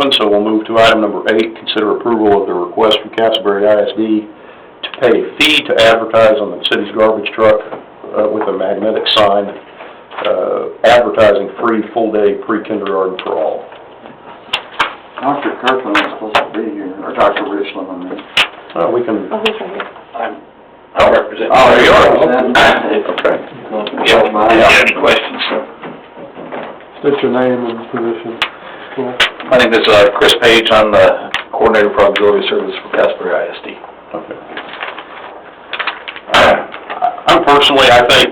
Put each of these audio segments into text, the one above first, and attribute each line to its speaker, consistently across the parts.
Speaker 1: So we'll move to item number 8, consider approval of the request from Castleberry ISD to pay a fee to advertise on the city's garbage truck with a magnetic sign advertising free full-day pre-kindergarten for all.
Speaker 2: Dr. Kirkland is supposed to be here, or Dr. Richland, I mean.
Speaker 1: We can...
Speaker 3: Oh, he's right here.
Speaker 4: I'll represent.
Speaker 2: Oh,
Speaker 4: there you are.
Speaker 1: Okay.
Speaker 4: Yeah, any questions?
Speaker 5: State your name and position. Cool.
Speaker 4: My name is Chris Page. I'm the coordinator for auxiliary service for Castleberry ISD.
Speaker 1: Okay. I think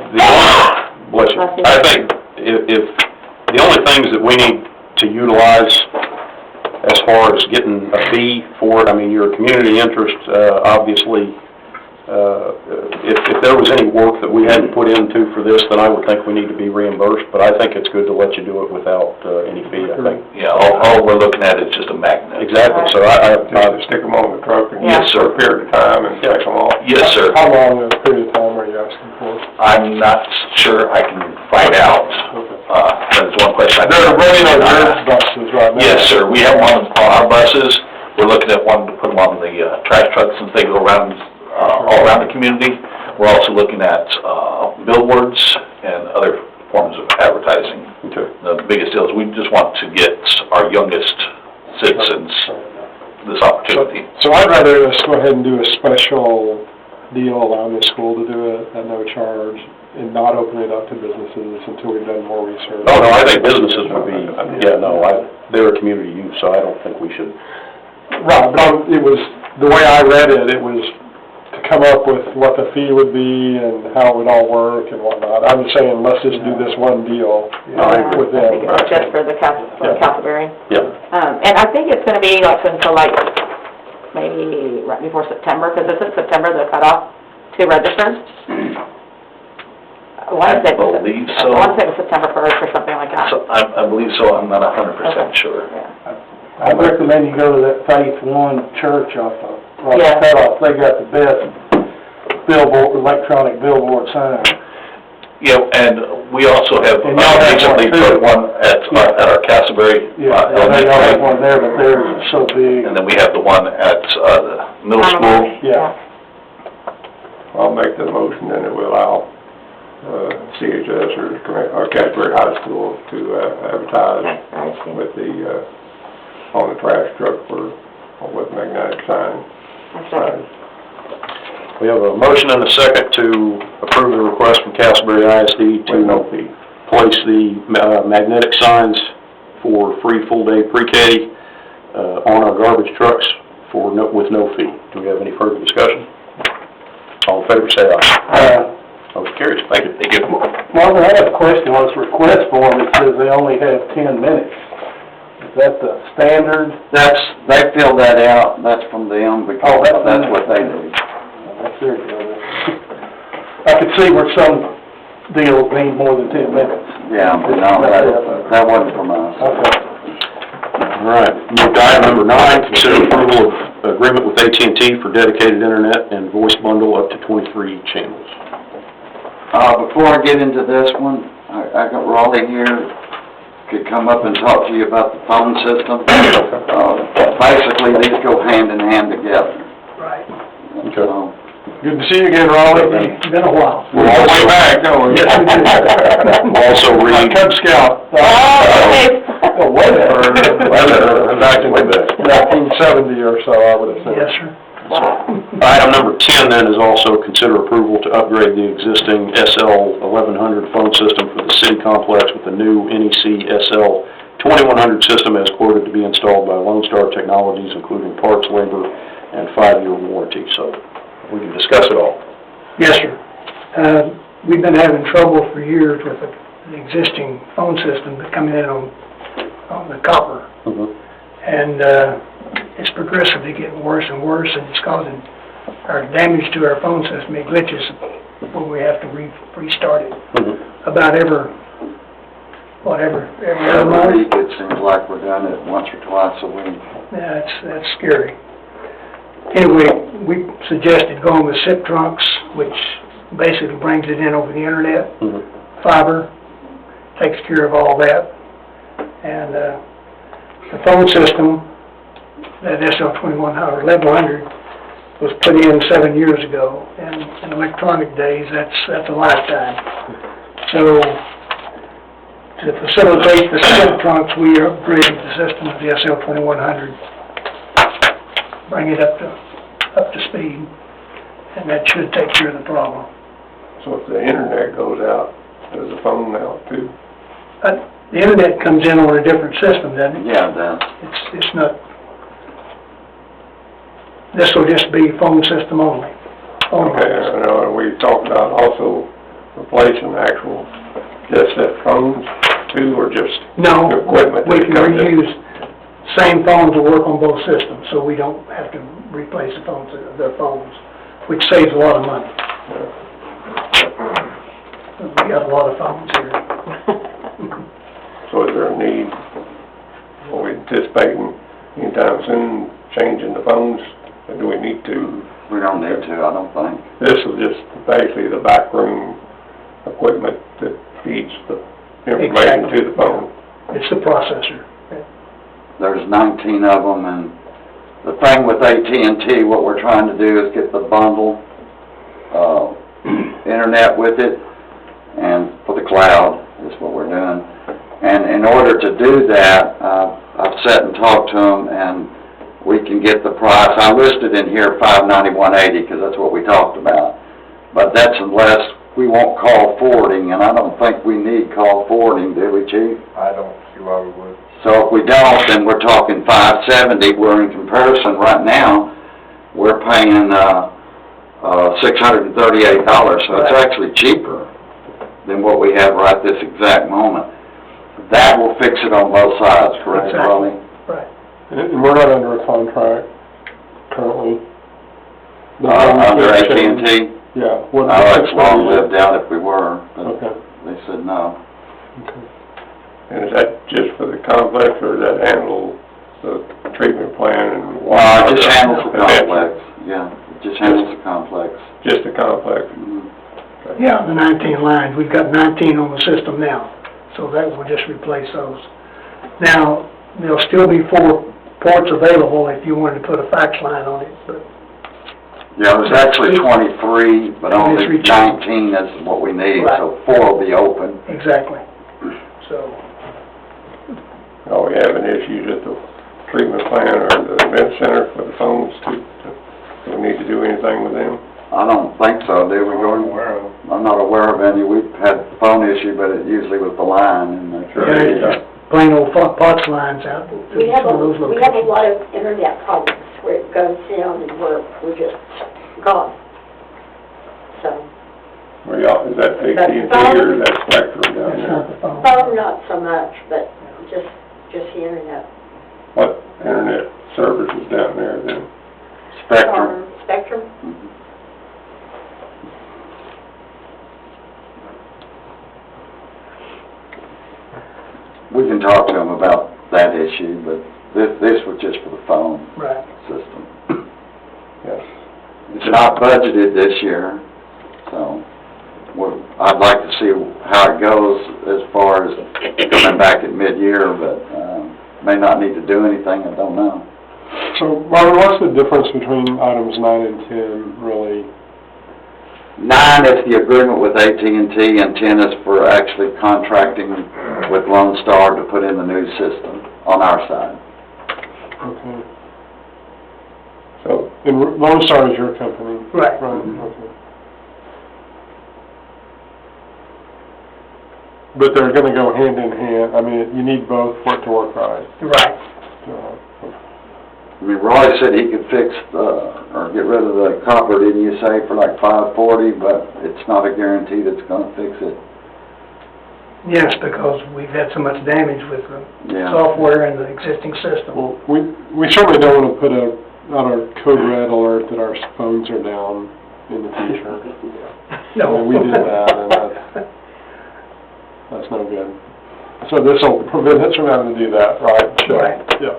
Speaker 1: bless you. I think if the only things that we need to utilize as far as getting a fee for it, I mean, your community interest, obviously, if there was any work that we hadn't put into for this, then I would think we need to be reimbursed, but I think it's good to let you do it without any fee, I think.
Speaker 4: Yeah, all we're looking at is just a magnet.
Speaker 1: Exactly, so I
Speaker 5: Just stick them on the truck and
Speaker 4: Yes, sir.
Speaker 5: for a period of time and take them off.
Speaker 4: Yes, sir.
Speaker 5: How long a period of time are you asking for?
Speaker 4: I'm not sure. I can find out. That is one question.
Speaker 5: They're running on your buses right now?
Speaker 4: Yes, sir. We have one on our buses. We're looking at one to put them on the trash trucks since they go around all around the community. We're also looking at billboards and other forms of advertising.
Speaker 1: Okay.
Speaker 4: The biggest deal is we just want to get our youngest citizens this opportunity.
Speaker 5: So I'd rather just go ahead and do a special deal, allowing the school to do it at no charge and not open it up to businesses until we've done more research.
Speaker 1: Oh, no, I think businesses would be, they're a community use, so I don't think we should.
Speaker 5: Right, but it was, the way I read it, it was to come up with what the fee would be and how it would all work and whatnot. I'm just saying, let's just do this one deal with
Speaker 3: I
Speaker 5: them.
Speaker 3: think it's just for the Castleberry.
Speaker 1: Yeah.
Speaker 3: And I think it's gonna be like until like, maybe right before September, because isn't September the cutoff to register? I want to say it was September 1st or something like that.
Speaker 4: So I believe so. I'm not 100% sure.
Speaker 3: Yeah.
Speaker 6: I recommend you go to that Faith One church off of,
Speaker 3: Yeah.
Speaker 6: cutoff. They got the best billboard, electronic billboard sign.
Speaker 4: Yeah, and we also have
Speaker 6: And y'all have
Speaker 4: recently
Speaker 6: one, too.
Speaker 4: put one at our Castleberry
Speaker 6: Yeah, they all have one there, but theirs is so big.
Speaker 4: and then we have the one at the middle school.
Speaker 5: Yeah. I'll make the motion and it will allow CHS or Castleberry High School to advertise
Speaker 3: I see.
Speaker 5: with the, on the trash truck with magnetic sign.
Speaker 3: I second.
Speaker 1: We have a motion and a second to approve the request from Castleberry ISD to place the magnetic signs for free full-day pre-K on our garbage trucks with no fee. Do we have any further discussion? All in favor, say aye. Motion carries. Thank you.
Speaker 4: Thank you.
Speaker 6: Marvin, I have a question on this request form. It says they only have 10 minutes. Is that the standard?
Speaker 2: They fill that out, that's from them, because that's what they do.
Speaker 6: That's their deal. I could see where some deals need more than 10 minutes.
Speaker 2: Yeah, but no, that wasn't from us.
Speaker 6: Okay.
Speaker 1: All right. Move to item number 9, consider approval of agreement with AT&T for dedicated internet and voice bundle up to 23 channels.
Speaker 2: Before I get into this one, I got Raleigh here, could come up and talk to you about the phone system. Basically, these go hand in hand together.
Speaker 6: Right.
Speaker 1: Okay.
Speaker 2: So,
Speaker 5: Good to see you again, Raleigh.
Speaker 6: Been a while.
Speaker 1: We're all the way back,
Speaker 5: don't we?
Speaker 1: We'll also read...
Speaker 5: Cub Scout.
Speaker 6: Oh, wait a minute.
Speaker 5: Back in 1970 or so, I would have said.
Speaker 6: Yes, sir.
Speaker 1: Item number 10 then is also consider approval to upgrade the existing SL 1100 phone system for the city complex with the new NEC SL 2100 system as quoted to be installed by Lone Star Technologies, including parts, labor, and 5-year warranty. So we can discuss it all.
Speaker 7: Yes, sir. We've been having trouble for years with the existing phone system coming in on the copper.
Speaker 1: Mm-hmm.
Speaker 7: And it's progressively getting worse and worse, and it's causing our damage to our phone system. It glitches when we have to restart it.
Speaker 1: Mm-hmm.
Speaker 7: About every other
Speaker 2: every
Speaker 7: month.
Speaker 2: week, it seems like we're doing it once or twice a week.
Speaker 7: Yeah, that's scary. Anyway, we suggested going with SIP trunks, which basically brings it in over the internet.
Speaker 1: Mm-hmm.
Speaker 7: Fiber takes care of all that, and The phone system, that SL2100, 1100, was put in 7 years ago, and in electronic days, that's a lifetime. So, to facilitate the electronics, we upgraded the system to the SL2100, bring it up to speed, and that should take care of the problem.
Speaker 6: So if the internet goes out, does the phone out too?
Speaker 7: The internet comes in on a different system, doesn't it?
Speaker 2: Yeah, it does.
Speaker 7: It's not, this will just be phone system only.
Speaker 6: Okay, I know, and we talked about also replacing actual just that phones too, or just
Speaker 7: No,
Speaker 6: equipment
Speaker 7: we
Speaker 6: that
Speaker 7: can
Speaker 6: comes in?
Speaker 7: reuse same phones to work on both systems, so we don't have to replace their phones, which saves a lot of money. We got a lot of phones here.
Speaker 6: So is there a need, are we anticipating anytime soon changing the phones, or do we need to?
Speaker 2: We don't need to, I don't think.
Speaker 6: This is just basically the backroom equipment that feeds the information to the phone.
Speaker 7: It's the processor.
Speaker 2: There's 19 of them, and the thing with AT&T, what we're trying to do is get the bundle, internet with it, and for the cloud is what we're doing. And in order to do that, I've sat and talked to them, and we can get the price. I listed in here $591.80 because that's what we talked about. But that's unless we won't call forwarding, and I don't think we need call forwarding, do we, Chief?
Speaker 5: I don't see why we would.
Speaker 2: So if we don't, then we're talking $570. We're in comparison right now, we're paying $638, so it's actually cheaper than what we have right this exact moment. That will fix it on both sides, correct,
Speaker 7: Exactly.
Speaker 2: Ronnie?
Speaker 7: Right.
Speaker 5: And we're not under a contract currently.
Speaker 2: Under AT&T?
Speaker 5: Yeah.
Speaker 2: Oh, it's long-lived out if we were, but
Speaker 5: Okay.
Speaker 2: they said no.
Speaker 5: Okay.
Speaker 6: And is that just for the complex, or does that handle the treatment plan and
Speaker 2: It
Speaker 6: water?
Speaker 2: just handles the complex, yeah, it just handles the complex.
Speaker 6: Just the complex?
Speaker 2: Mhm.
Speaker 7: Yeah, the 19 lines, we've got 19 on the system now, so that will just replace those. Now, there'll still be 4 ports available if you wanted to put a fax line on it, but
Speaker 2: Yeah, there's actually 23, but only
Speaker 7: It's
Speaker 2: 19 is what we need, so 4 will be open.
Speaker 7: exactly, so.
Speaker 6: Are we having issues at the treatment plant or the event center for the phones too? Do we need to do anything with them?
Speaker 2: I don't think so, do we, Gordon? I'm not aware of any. We've had phone issue, but it usually was the line, and that's
Speaker 7: Yeah, plain old POTS lines out.
Speaker 8: We have
Speaker 7: some of those
Speaker 8: a
Speaker 7: locations.
Speaker 8: lot of internet problems where it goes down and we're just gone. So,
Speaker 6: Where y'all, is that AT&T or is that Spectrum down
Speaker 7: That's
Speaker 6: there?
Speaker 7: not the phone.
Speaker 8: phone not so much, but just the internet.
Speaker 6: What internet service is down there then?
Speaker 2: Spectrum.
Speaker 8: Spectrum?
Speaker 2: We can talk to them about that issue, but this was just for the phone
Speaker 7: Right.
Speaker 2: system.
Speaker 6: Yes.
Speaker 2: It's not budgeted this year, so I'd like to see how it goes as far as coming back at mid-year, but may not need to do anything, I don't know.
Speaker 5: So, Robert, what's the difference between items 9 and 10, really?
Speaker 2: 9 is the agreement with AT&T, and 10 is for actually contracting with Lone Star to put in the new system on our side.
Speaker 5: Okay.
Speaker 6: So,
Speaker 5: And Lone Star is your company?
Speaker 7: Right.
Speaker 5: Right, okay. But they're gonna go hand in hand, I mean, you need both for it to work right.
Speaker 7: Right.
Speaker 2: I mean, Roy said he could fix or get rid of the copper, didn't you say, for like $540, but it's not a guarantee that's gonna fix it.
Speaker 7: Yes, because we've had so much damage with the
Speaker 2: Yeah.
Speaker 7: software and the existing system.
Speaker 5: Well, we certainly don't wanna put out a code red alert that our phones are down in the future.
Speaker 7: No.
Speaker 5: And we did that, and that's no good. So this'll prevent us from having to do that, right? Sure.
Speaker 7: Right.
Speaker 5: Yeah.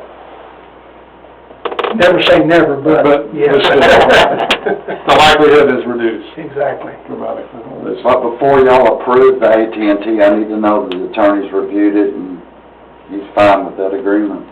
Speaker 7: Never say never, but yes.
Speaker 5: The likelihood is reduced
Speaker 7: Exactly.
Speaker 5: dramatically.
Speaker 2: But before y'all approve the AT&T, I need to know that the attorney's reviewed it and he's fine with that agreement.